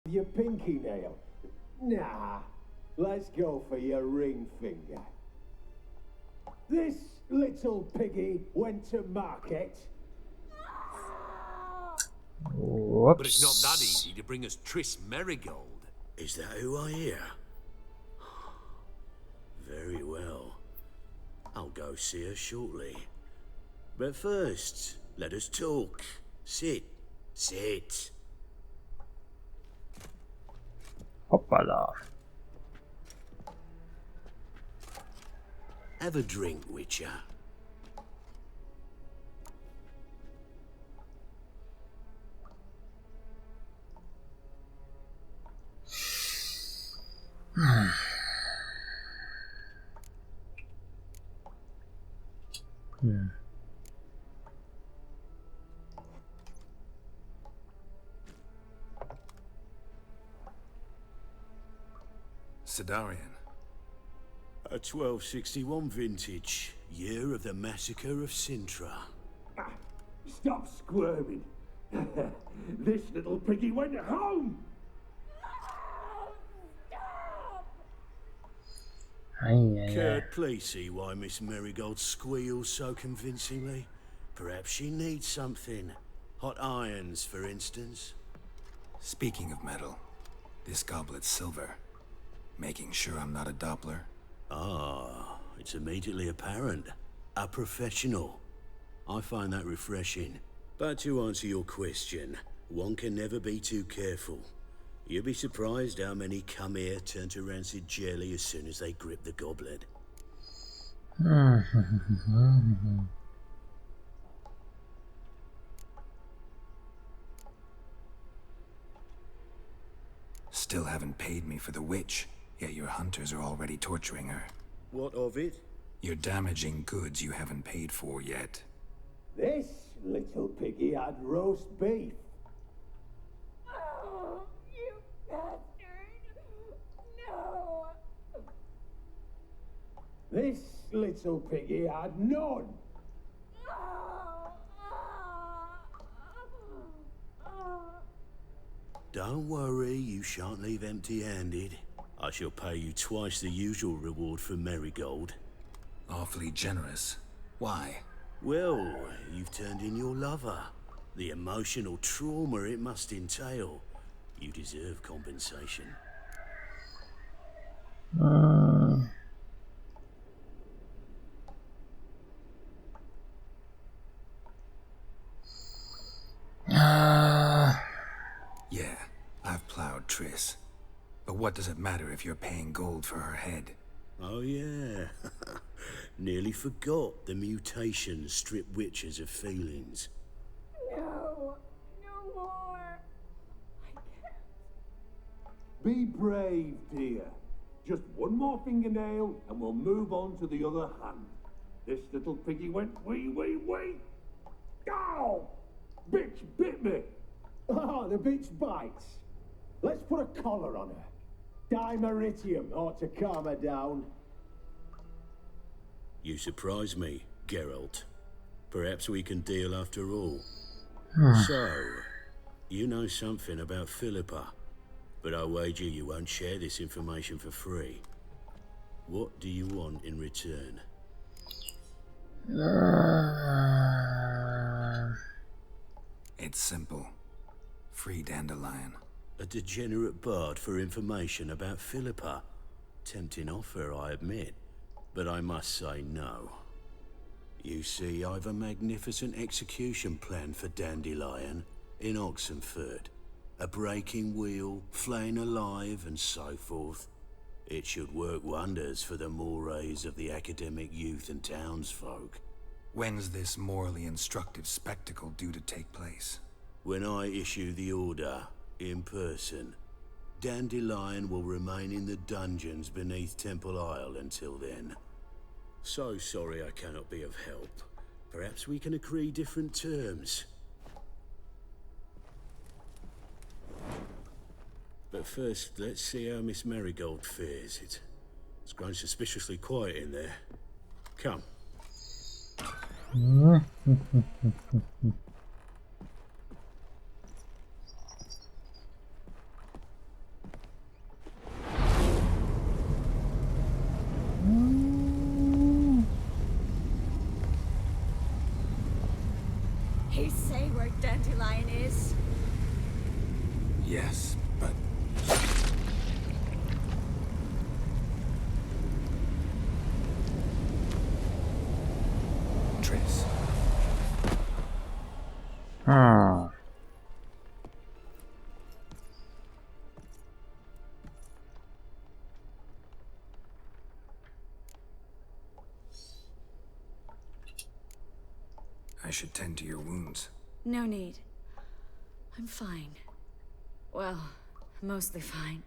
Your pinky nail? Nah, let's go for your ring finger. This little piggy went to market. Whoops. But it's not that easy to bring us Triss Merigold. Is that who I hear? Very well. I'll go see her shortly. But first, let us talk. Sit. Sit. Hoppala. Have a drink, Witcher. Sidarian. A 1261 vintage, year of the massacre of Sintra. Stop squirming. This little piggy went home. Could please see why Miss Merigold squeals so convincingly? Perhaps she needs something. Hot irons, for instance. Speaking of metal, this goblet's silver. Making sure I'm not a Doppler. Ah, it's immediately apparent. A professional. I find that refreshing. But to answer your question, one can never be too careful. You'll be surprised how many come here turn to rancid jelly as soon as they grip the goblet. Still haven't paid me for the witch, yet your hunters are already torturing her. What of it? You're damaging goods you haven't paid for yet. This little piggy had roast beef. Oh, you bastard! No! This little piggy had none. Oh, Don't worry, you shan't leave empty-handed. I shall pay you twice the usual reward for Merigold. Awfully generous. Why? Well, you've turned in your lover. The emotional trauma it must entail. You deserve compensation. Yeah, I've plowed Triss. But what does it matter if you're paying gold for her head? Oh yeah. Nearly forgot the mutations strip witches of feelings. no! No more! I can't. Be brave, dear. Just one more fingernail and we'll move on to the other hand. This little piggy went wee. Ow! Bitch bit me. Oh, the bitch bites. Let's put a collar on her. Dimeritium ought to calm her down. You surprise me, Geralt. Perhaps we can deal after all. So, you know something about Philippa, but I wager you won't share this information for free. What do you want in return? It's simple. Free Dandelion. A degenerate bard for information about Philippa. Tempting offer, I admit, but I must say no. You see, I've a magnificent execution plan for Dandelion in Oxenford. A breaking wheel, flaying alive, and so forth. It should work wonders for the mores of the academic youth and townsfolk. When's this morally instructive spectacle due to take place? When I issue the order, in person, Dandelion will remain in the dungeons beneath Temple Isle until then. So sorry I cannot be of help. Perhaps we can agree different terms. But first, let's see how Miss Merigold fares. It's grown suspiciously quiet in there. Come. Dandelion is? Yes, but... Triss. Hm. I should tend to your wounds. No need. I'm fine. Well, mostly fine.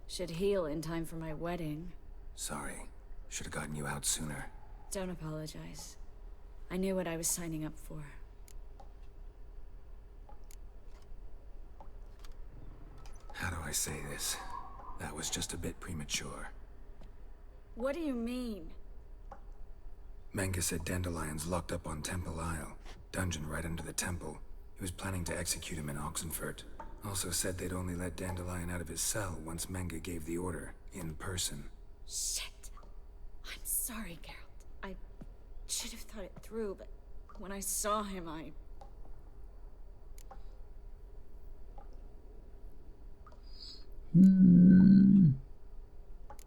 Should heal in time for my wedding. Sorry. Should have gotten you out sooner. Don't apologize. I knew what I was signing up for. How do I say this? That was just a bit premature. What do you mean? Manga said Dandelion's locked up on Temple Isle. Dungeon right under the temple. He was planning to execute him in Oxenfurt. Also said they'd only let Dandelion out of his cell once Manga gave the order, in person. Shit. I'm sorry, Geralt. I should have thought it through, but when I saw him,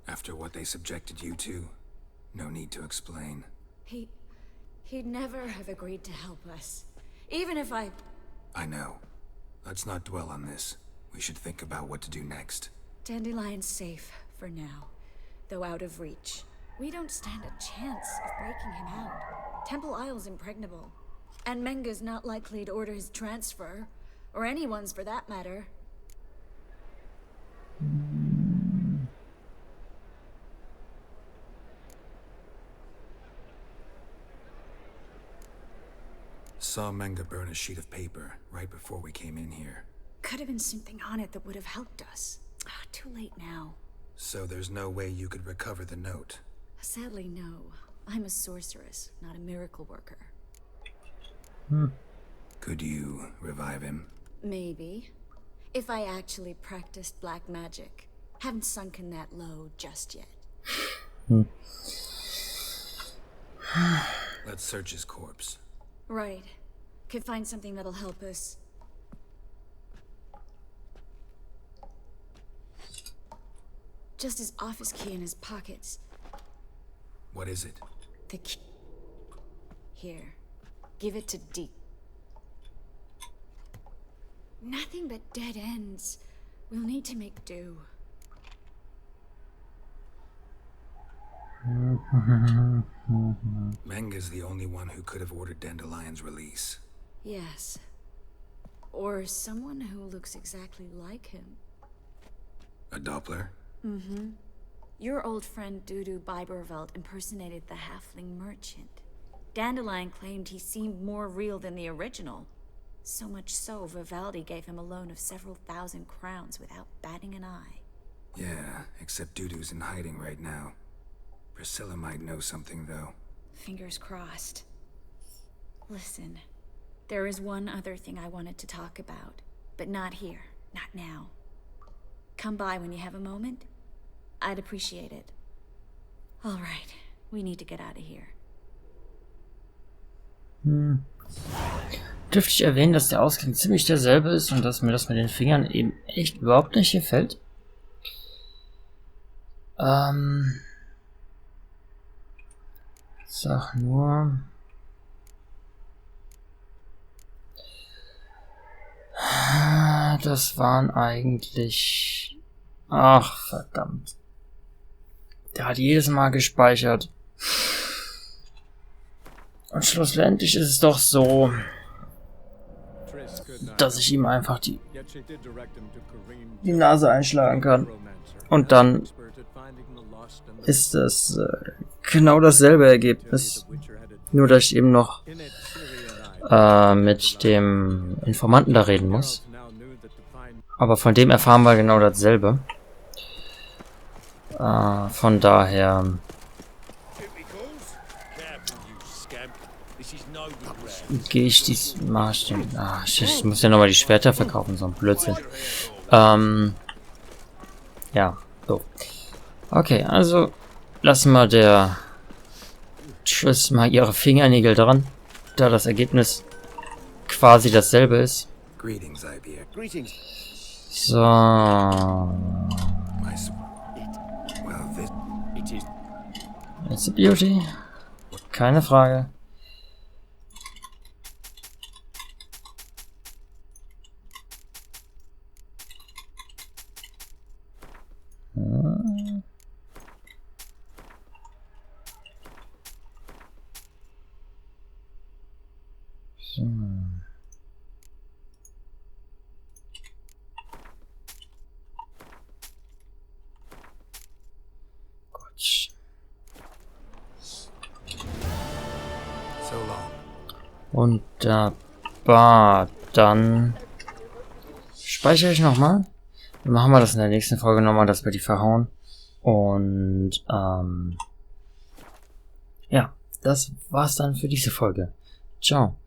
After what they subjected you to, no need to explain. He'd never have agreed to help us. Even if I know. Let's not dwell on this. We should think about what to do next. Dandelion's safe for now, though out of reach. We don't stand a chance of breaking him out. Temple Isle's impregnable. And Menga's not likely to order his transfer. Or anyone's for that matter. Saw Manga burn a sheet of paper right before we came in here. Could have been something on it that would have helped us. Too late now. So there's no way you could recover the note? Sadly, no. I'm a sorceress, not a miracle worker. Could you revive him? Maybe. If I actually practiced black magic. Haven't sunken that low just yet. Let's search his corpse. Right. Could find something that'll help us. Just his office key in his pockets. What is it? The key. Here. Give it to D. Nothing but dead ends. We'll need to make do. Manga's the only one who could have ordered Dandelion's release. Yes. Or someone who looks exactly like him. A Doppler? Mm-hmm. Your old friend Dudu Biberveld impersonated the halfling merchant. Dandelion claimed he seemed more real than the original. So much so, Vivaldi gave him a loan of several thousand crowns without batting an eye. Yeah, except Dudu's in hiding right now. Priscilla might know something, though. Fingers crossed. Listen, there is one other thing I wanted to talk about, but not here, not now. Come by when you have a moment. I'd appreciate it. All right, we need to get out of here. Dürfte ich erwähnen, dass der Ausgang ziemlich derselbe ist und dass mir das mit den Fingern eben echt überhaupt nicht gefällt? Sag nur... Das waren eigentlich... Ach, verdammt. Der hat jedes Mal gespeichert. Und schlussendlich ist es doch so, dass ich ihm einfach die Nase einschlagen kann. Und dann ist es genau dasselbe Ergebnis. Nur, dass ich eben noch mit dem Informanten da reden muss. Aber von dem erfahren wir genau dasselbe. Von daher gehe ich dies... Mach ich den... Ah, shit, ich muss ja nochmal die Schwerter verkaufen, so ein Blödsinn. Ja, so. Okay, also lassen wir der Triss mal ihre Fingernägel dran, da das Ergebnis quasi dasselbe ist. Greetings, IBM. Greetings. So. Well, this... It is. It's a beauty. Keine Frage. So. Gut. So long. Wunderbar. Dann speichere ich nochmal. Dann machen wir das in der nächsten Folge nochmal, dass wir die verhauen. Und ja, das war's dann für diese Folge. Ciao.